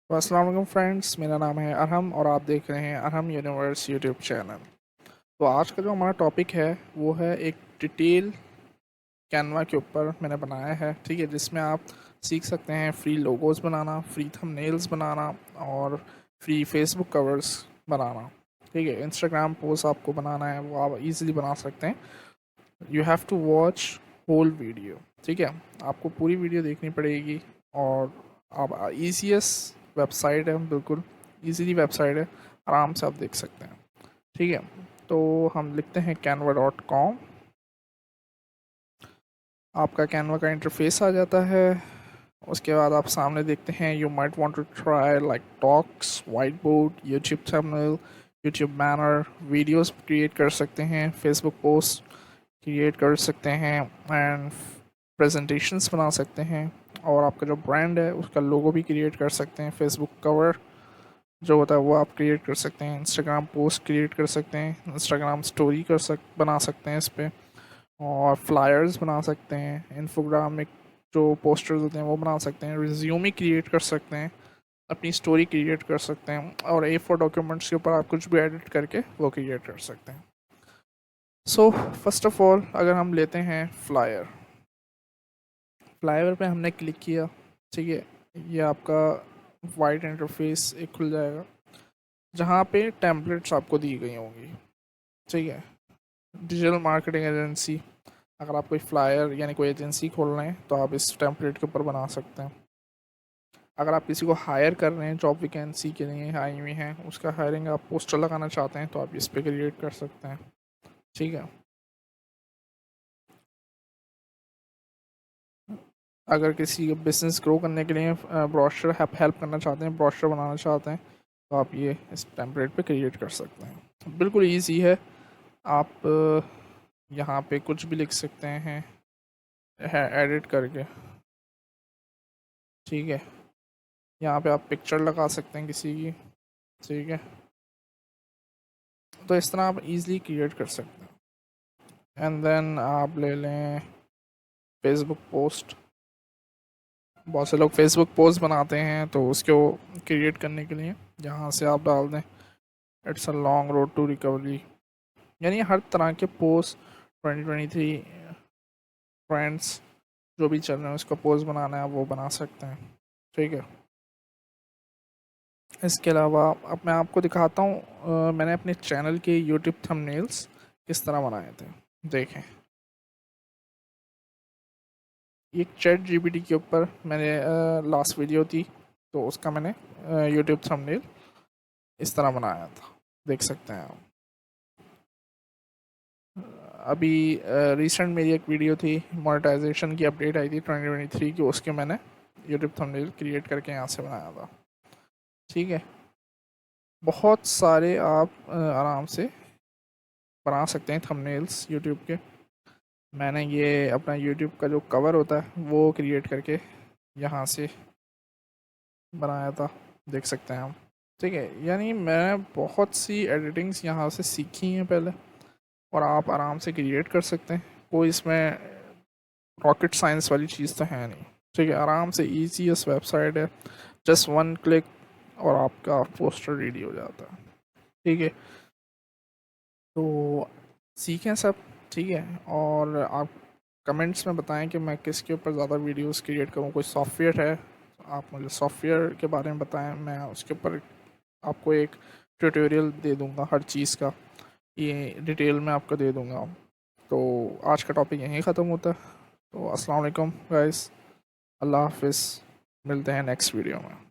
तो अस्सलाम वालेकुम फ्रेंड्स, मेरा नाम है अरहम और आप देख रहे हैं अरहम यूनिवर्स यूट्यूब चैनल। तो आज का जो हमारा टॉपिक है वो है एक डिटेल कैनवा के ऊपर मैंने बनाया है, ठीक है, जिसमें आप सीख सकते हैं फ्री लोगोस बनाना, फ्री थंबनेल्स बनाना और फ्री फेसबुक कवर्स बनाना। ठीक है, इंस्टाग्राम पोस्ट आपको बनाना है वो आप इजीली बना सकते हैं। You have to watch whole video. ठीक है, आपको पूरी वीडियो देखनी पड़ेगी और आप ईजीएस्ट वेबसाइट है, बिल्कुल इजीली वेबसाइट है, आराम से आप देख सकते हैं। ठीक है, तो हम लिखते हैं canva.com। आपका कैनवा का इंटरफेस आ जाता है। उसके बाद आप सामने देखते हैं you might want to try like talks, white board, YouTube thumbnail, YouTube banner, videos create कर सकते हैं, फेसबुक पोस्ट क्रिएट कर सकते हैं एंड प्रेजेंटेशंस बना सकते हैं और आपका जो ब्रांड है उसका लोगो भी क्रिएट कर सकते हैं। फेसबुक कवर जो होता है वो आप क्रिएट कर सकते हैं, इंस्टाग्राम पोस्ट क्रिएट कर सकते हैं, इंस्टाग्राम स्टोरी बना सकते हैं इस पर, और फ्लायर्स बना सकते हैं, इन्फोग्रामिक जो पोस्टर्स होते हैं वो बना सकते हैं, रिज्यूमे क्रिएट कर सकते हैं, अपनी स्टोरी क्रिएट कर सकते हैं और A4 डॉक्यूमेंट्स के ऊपर आप कुछ भी एडिट करके वो क्रिएट कर सकते हैं। सो फर्स्ट ऑफ ऑल अगर हम लेते हैं फ्लायर पे हमने क्लिक किया, ठीक है, ये आपका वाइट इंटरफेस एक खुल जाएगा जहाँ पे टेम्पलेट्स आपको दी गई होंगी। ठीक है, डिजिटल मार्केटिंग एजेंसी, अगर आप कोई फ्लायर यानी कोई एजेंसी खोल रहे हैं तो आप इस टेम्पलेट के ऊपर बना सकते हैं। अगर आप किसी को हायर कर रहे हैं, जॉब वैकेंसी के लिए आई हुई हैं, उसका हायरिंग आप पोस्टर लगाना चाहते हैं तो आप इस पर क्रिएट कर सकते हैं। ठीक है, अगर किसी का बिजनेस ग्रो करने के लिए ब्रोशर हेल्प करना चाहते हैं, ब्रोशर बनाना चाहते हैं तो आप ये इस टेम्पलेट पे क्रिएट कर सकते हैं। बिल्कुल इजी है। आप यहाँ पे कुछ भी लिख सकते हैं एडिट करके। ठीक है, यहाँ पे आप पिक्चर लगा सकते हैं किसी की। ठीक है, तो इस तरह आप इजीली क्रिएट कर सकते हैं। एंड देन आप ले लें फेसबुक पोस्ट। बहुत से लोग फेसबुक पोस्ट बनाते हैं तो उसको क्रिएट करने के लिए यहाँ से आप डाल दें it's a long road to recovery, यानी हर तरह के पोस्ट 2023 ट्रेंड्स जो भी चल रहे हैं उसका पोस्ट बनाना है वो बना सकते हैं। ठीक है, इसके अलावा अब मैं आपको दिखाता हूँ मैंने अपने चैनल के यूट्यूब थंबनेल्स किस तरह बनाए थे। देखें, ये चैट जीपीटी के ऊपर मैंने लास्ट वीडियो थी तो उसका मैंने यूट्यूब थंबनेल इस तरह बनाया था, देख सकते हैं आप। अभी रिसेंट मेरी एक वीडियो थी, मोनेटाइजेशन की अपडेट आई थी 2023 की, उसके मैंने यूट्यूब थंबनेल क्रिएट करके यहाँ से बनाया था। ठीक है, बहुत सारे आप आराम से बना सकते हैं थंबनेल्स यूट्यूब के। मैंने ये अपना यूट्यूब का जो कवर होता है वो क्रिएट करके यहाँ से बनाया था, देख सकते हैं हम। ठीक है, यानी मैं बहुत सी एडिटिंग्स यहाँ से सीखी हैं पहले और आप आराम से क्रिएट कर सकते हैं। कोई इसमें रॉकेट साइंस वाली चीज़ तो है नहीं। ठीक है, आराम से ईजीएस्ट वेबसाइट है, जस्ट वन क्लिक और आपका पोस्टर रेडी हो जाता है। ठीक है, तो सीखें सब। ठीक है, और आप कमेंट्स में बताएं कि मैं किसके ऊपर ज़्यादा वीडियोस क्रिएट करूं। कोई सॉफ्टवेयर है, आप मुझे सॉफ्टवेयर के बारे में बताएं, मैं उसके ऊपर आपको एक ट्यूटोरियल दे दूंगा हर चीज़ का, ये डिटेल में आपको दे दूंगा। तो आज का टॉपिक यहीं ख़त्म होता है। तो अस्सलाम वालेकुम गाइस, अल्लाह हाफिज़, मिलते हैं नेक्स्ट वीडियो में।